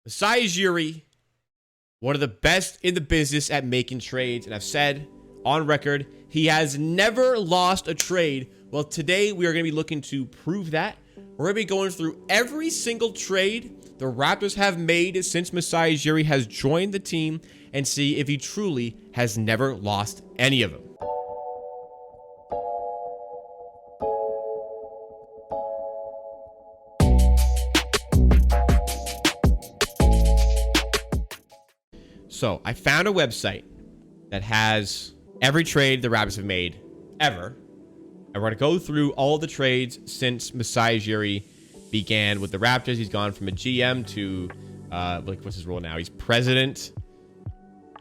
Masai Ujiri, one of the best in the business at making trades. And I've said on record, he has never lost a trade. Well, today we are going to be looking to prove that. We're going to be going through every single trade the Raptors have made since Masai Ujiri has joined the team and see if he truly has never lost any of them. So I found a website that has every trade the Raptors have made ever. And we're going to go through all the trades since Masai Ujiri began with the Raptors. He's gone from a GM to, what's his role now? He's president,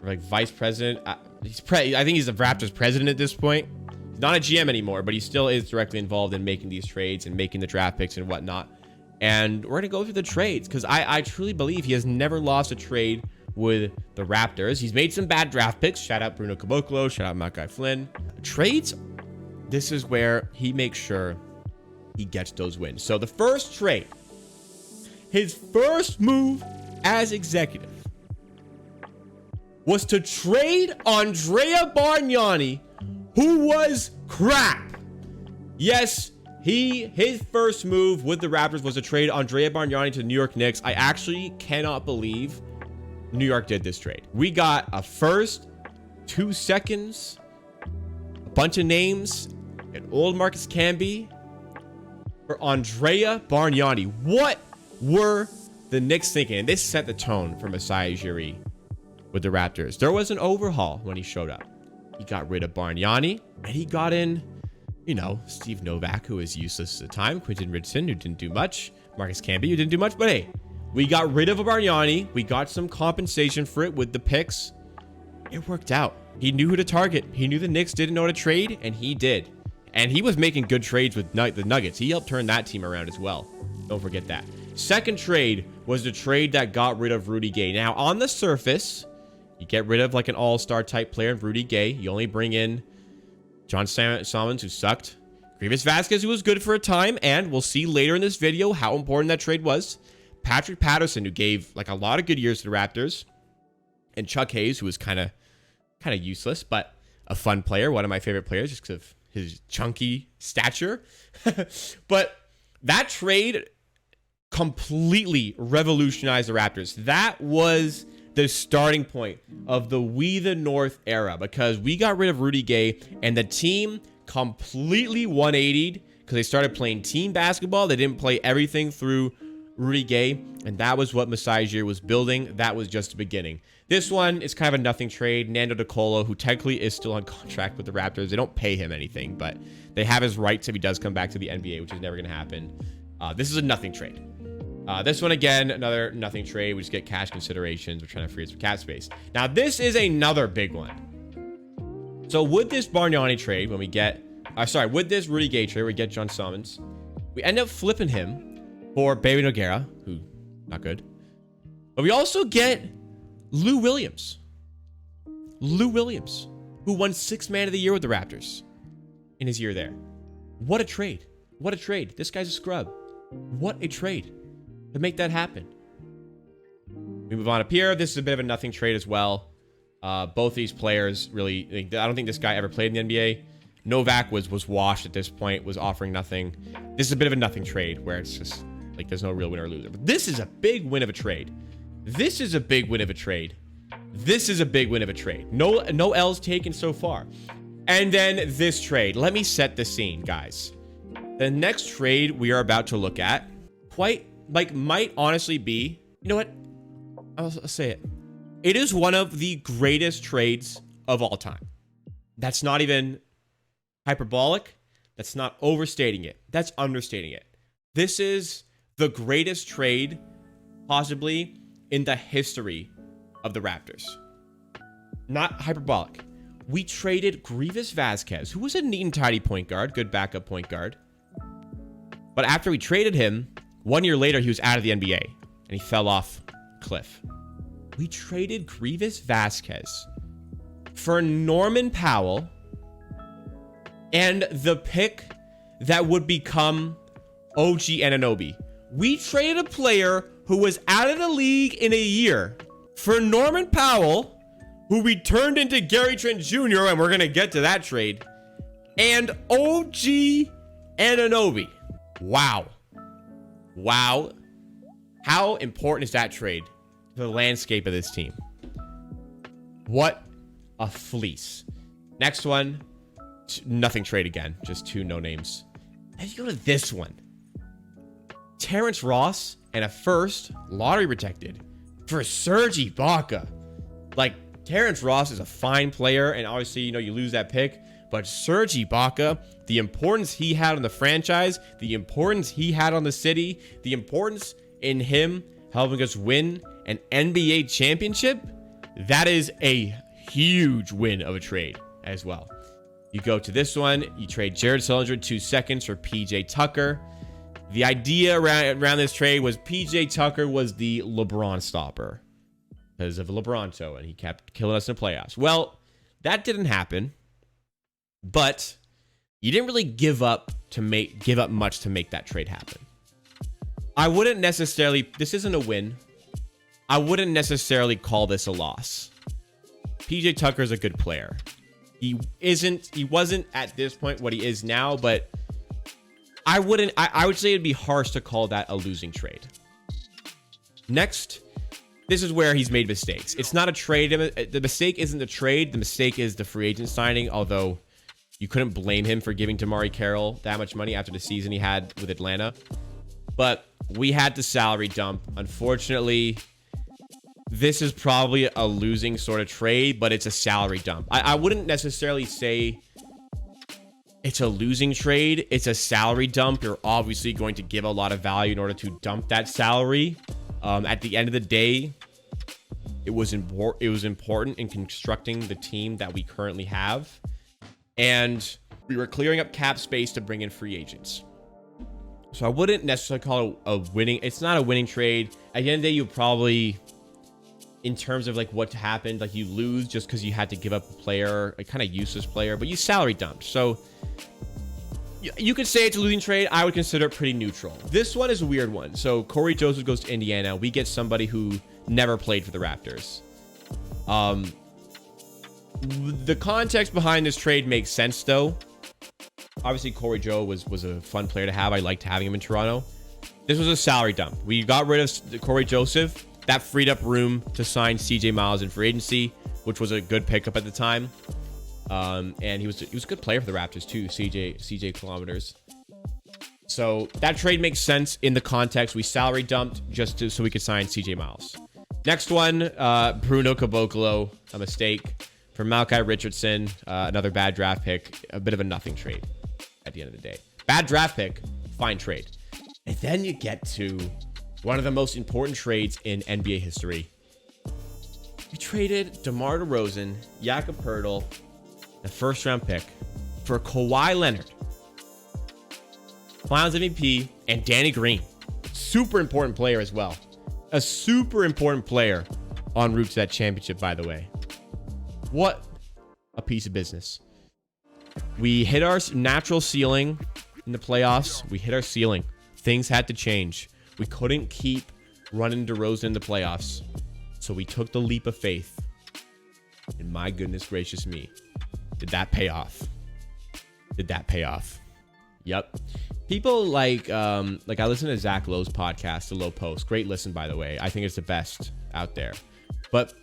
or like vice president. I think he's the Raptors president at this point. He's not a GM anymore, but he still is directly involved in making these trades and making the draft picks and whatnot. And we're going to go through the trades because I truly believe he has never lost a trade with the Raptors. He's made some bad draft picks. Shout out Bruno Caboclo. Shout out Malachi Flynn. Trades, this is where he makes sure he gets those wins. So the first trade, his first move as executive, was to trade Andrea Bargnani, who was crap. Yes, his first move with the Raptors was to trade Andrea Bargnani to the New York Knicks. I actually cannot believe New York did this trade. We got a first, 2 seconds, a bunch of names, an old Marcus Camby for Andrea Bargnani. What were the Knicks thinking? And this set the tone for Masai Ujiri with the Raptors. There was an overhaul when he showed up. He got rid of Bargnani, and he got in, Steve Novak, who was useless at the time, Quentin Richardson, who didn't do much, Marcus Camby, who didn't do much, but hey, we got rid of Bargnani. We got some compensation for it with the picks. It worked out. He knew who to target. He knew the Knicks didn't know how to trade, and he did. And he was making good trades with the Nuggets. He helped turn that team around as well. Don't forget that. Second trade was the trade that got rid of Rudy Gay. Now, on the surface, you get rid of like an all-star type player in Rudy Gay. You only bring in John Salmons, who sucked. Grievous Vasquez, who was good for a time. And we'll see later in this video how important that trade was. Patrick Patterson, who gave like a lot of good years to the Raptors, and Chuck Hayes, who was kind of useless, but a fun player, one of my favorite players, just because of his chunky stature. But that trade completely revolutionized the Raptors. That was the starting point of the We the North era, because we got rid of Rudy Gay, and the team completely 180'd because they started playing team basketball. They didn't play everything through Rudy Gay, and that was what Masai Ujiri was building. That was just the beginning. This one is kind of a nothing trade. Nando De Colo, who technically is still on contract with the Raptors. They don't pay him anything, but they have his rights if he does come back to the NBA, which is never going to happen. This is a nothing trade. This one, again, another nothing trade. We just get cash considerations. We're trying to free up some cap space. Now, this is another big one. So with this Bargnani trade, when we get... with this Rudy Gay trade, we get John Salmons. We end up flipping him for Baby Nogueira, who, not good. But we also get Lou Williams. Lou Williams, who won 6th Man of the Year with the Raptors in his year there. What a trade. What a trade. This guy's a scrub. What a trade to make that happen. We move on up here. This is a bit of a nothing trade as well. Both these players really... I don't think this guy ever played in the NBA. Novak was washed at this point, was offering nothing. This is a bit of a nothing trade where it's just... like, there's no real winner or loser. But this is a big win of a trade. This is a big win of a trade. This is a big win of a trade. No L's taken so far. And then this trade. Let me set the scene, guys. The next trade we are about to look at might honestly be... You know what? I'll say it. It is one of the greatest trades of all time. That's not even hyperbolic. That's not overstating it. That's understating it. This is the greatest trade possibly in the history of the Raptors. Not hyperbolic. We traded Grievous Vasquez, who was a neat and tidy point guard, good backup point guard. But after we traded him, 1 year later, he was out of the NBA and he fell off a cliff. We traded Grievous Vasquez for Norman Powell and the pick that would become OG Anunoby. We traded a player who was out of the league in a year, for Norman Powell, who we turned into Gary Trent Jr., and we're going to get to that trade, and OG Anunoby. Wow. Wow. How important is that trade to the landscape of this team? What a fleece. Next one, nothing trade again. Just two no names. Then you go to this one. Terrence Ross and a first, lottery protected, for Serge Ibaka. Like, Terrence Ross is a fine player, and obviously, you know, you lose that pick. But Serge Ibaka, the importance he had on the franchise, the importance he had on the city, the importance in him helping us win an NBA championship, that is a huge win of a trade as well. You go to this one, you trade Jared Sullinger 2 seconds for PJ Tucker. The idea around this trade was PJ Tucker was the LeBron stopper because of LeBronto, and he kept killing us in the playoffs. Well, that didn't happen, but you didn't really give up much to make that trade happen. I wouldn't necessarily, this isn't a win. I wouldn't necessarily call this a loss. PJ Tucker is a good player. He wasn't at this point what he is now, but I would say it'd be harsh to call that a losing trade. Next, this is where he's made mistakes. It's not a trade. The mistake isn't the trade. The mistake is the free agent signing, although you couldn't blame him for giving Damari Carroll that much money after the season he had with Atlanta. But we had the salary dump. Unfortunately, this is probably a losing sort of trade, but it's a salary dump. I wouldn't necessarily say it's a losing trade. It's a salary dump. You're obviously going to give a lot of value in order to dump that salary. At the end of the day, it was important in constructing the team that we currently have. And we were clearing up cap space to bring in free agents. So I wouldn't necessarily call it a winning. It's not a winning trade. At the end of the day, you probably, in terms of like what happened, like you lose just because you had to give up a player, a kind of useless player, but you salary dumped. So you could say it's a losing trade. I would consider it pretty neutral. This one is a weird one. So Corey Joesph goes to Indiana. We get somebody who never played for the Raptors. The context behind this trade makes sense though. Obviously, Corey Joe was a fun player to have. I liked having him in Toronto. This was a salary dump. We got rid of Corey Joesph. That freed up room to sign CJ Miles in free agency, which was a good pickup at the time. And he was a good player for the Raptors too, CJ kilometers. So that trade makes sense in the context. We salary dumped so we could sign CJ Miles. Next one, Bruno Caboclo, a mistake. For Malachi Richardson, another bad draft pick, a bit of a nothing trade at the end of the day. Bad draft pick, fine trade. And then you get to one of the most important trades in NBA history. We traded DeMar DeRozan, Jakob Poeltl, the first round pick, for Kawhi Leonard, Finals MVP, and Danny Green. Super important player as well. A super important player en route to that championship, by the way. What a piece of business. We hit our natural ceiling in the playoffs. We hit our ceiling. Things had to change. We couldn't keep running DeRozan in the playoffs. So we took the leap of faith. And my goodness gracious me, did that pay off? Did that pay off? Yep. People like I listen to Zach Lowe's podcast, The Low Post. Great listen, by the way. I think it's the best out there. But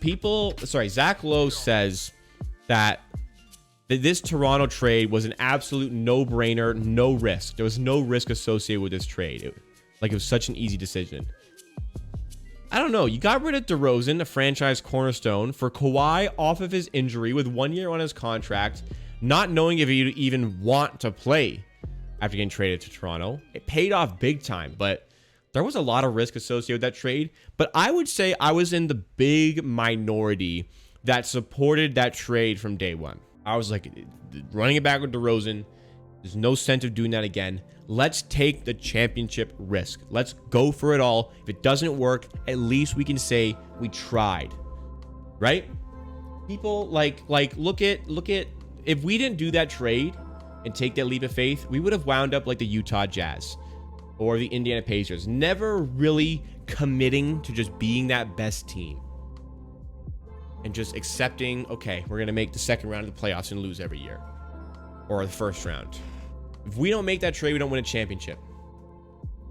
Zach Lowe says that this Toronto trade was an absolute no-brainer, no risk. There was no risk associated with this trade. It was such an easy decision. I don't know. You got rid of DeRozan, a franchise cornerstone, for Kawhi off of his injury with 1 year on his contract, not knowing if he'd even want to play after getting traded to Toronto. It paid off big time, but there was a lot of risk associated with that trade. But I would say I was in the big minority that supported that trade from day one. I was like, running it back with DeRozan, there's no sense of doing that again. Let's take the championship risk. Let's go for it all. If it doesn't work, at least we can say we tried, right? People look at if we didn't do that trade and take that leap of faith, we would have wound up like the Utah Jazz or the Indiana Pacers, never really committing to just being that best team and just accepting, okay, we're going to make the second round of the playoffs and lose every year, or the first round. If we don't make that trade, we don't win a championship.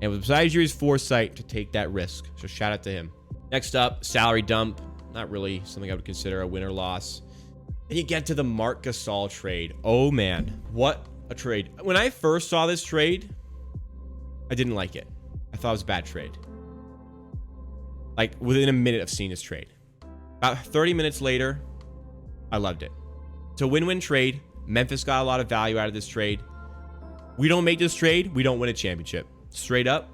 And with Masai Ujiri's foresight to take that risk. So shout out to him. Next up, salary dump. Not really something I would consider a win or loss. Then you get to the Marc Gasol trade. Oh man, what a trade. When I first saw this trade, I didn't like it. I thought it was a bad trade. Like within a minute of seeing this trade. About 30 minutes later, I loved it. It's a win-win trade. Memphis got a lot of value out of this trade. We don't make this trade, we don't win a championship. Straight up.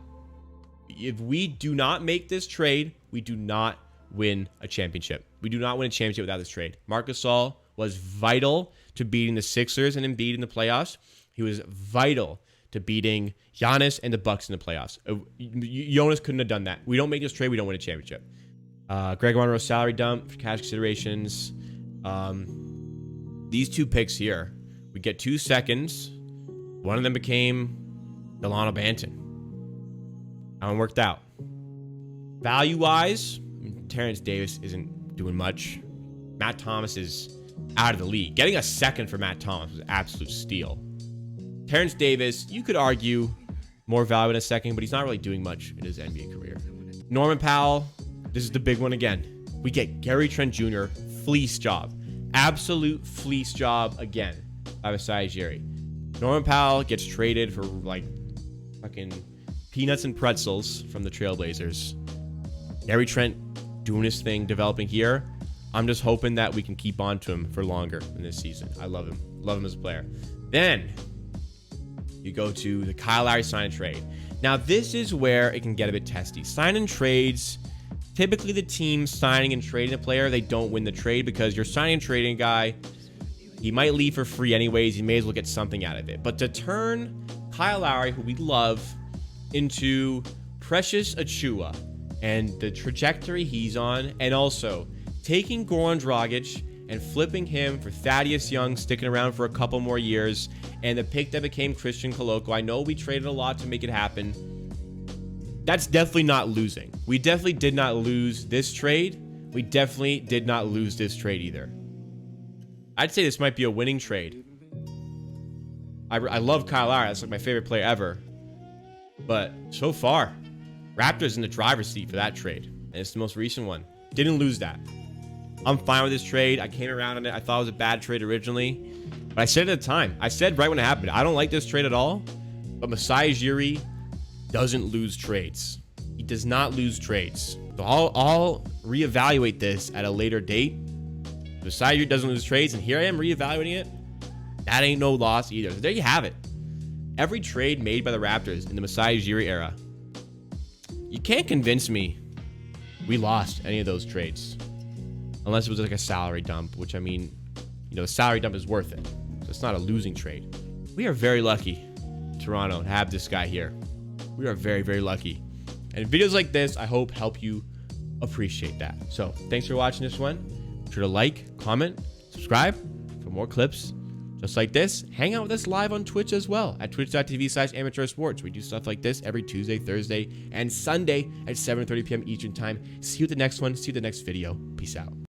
If we do not make this trade, we do not win a championship. We do not win a championship without this trade. Marc Gasol was vital to beating the Sixers and Embiid in the playoffs. He was vital to beating Giannis and the Bucks in the playoffs. Jonas couldn't have done that. We don't make this trade, we don't win a championship. Greg Monroe salary dump for cash considerations. These two picks here, we get 2 seconds. One of them became Delano Banton. That one worked out. Value-wise, Terrence Davis isn't doing much. Matt Thomas is out of the league. Getting a second for Matt Thomas was an absolute steal. Terrence Davis, you could argue more value in a second, but he's not really doing much in his NBA career. Norman Powell, this is the big one again. We get Gary Trent Jr. fleece job. Absolute fleece job again by Masai Ujiri. Norman Powell gets traded for like fucking peanuts and pretzels from the Trailblazers. Gary Trent doing his thing, developing here. I'm just hoping that we can keep on to him for longer in this season. I love him. Love him as a player. Then you go to the Kyle Lowry sign and trade. Now, this is where it can get a bit testy. Sign and trades, typically the team signing and trading a player, they don't win the trade because you're signing and trading a guy. He might leave for free anyways. You may as well get something out of it. But to turn Kyle Lowry, who we love, into Precious Achiuwa and the trajectory he's on, and also taking Goran Dragic and flipping him for Thaddeus Young, sticking around for a couple more years, and the pick that became Christian Koloko. I know we traded a lot to make it happen. That's definitely not losing. We definitely did not lose this trade. We definitely did not lose this trade either. I'd say this might be a winning trade. I love Kyle Lowry. That's like my favorite player ever. But so far, Raptors in the driver's seat for that trade. And it's the most recent one. Didn't lose that. I'm fine with this trade. I came around on it. I thought it was a bad trade originally. But I said at the time. I said right when it happened, I don't like this trade at all. But Masai Ujiri doesn't lose trades. He does not lose trades. So I'll reevaluate this at a later date. Masai Ujiri doesn't lose trades, and here I am reevaluating it. That ain't no loss either. So there you have it. Every trade made by the Raptors in the Masai Ujiri era, you can't convince me we lost any of those trades. Unless it was like a salary dump, which I mean, you know, the salary dump is worth it. So it's not a losing trade. We are very lucky, Toronto, to have this guy here. We are very, very lucky. And videos like this, I hope, help you appreciate that. So thanks for watching this one. Be sure to like, comment, subscribe for more clips just like this. Hang out with us live on Twitch as well at twitch.tv/amateursports. We do stuff like this every Tuesday, Thursday, and Sunday at 7:30 p.m. Eastern time. See you at the next one. See you at the next video. Peace out.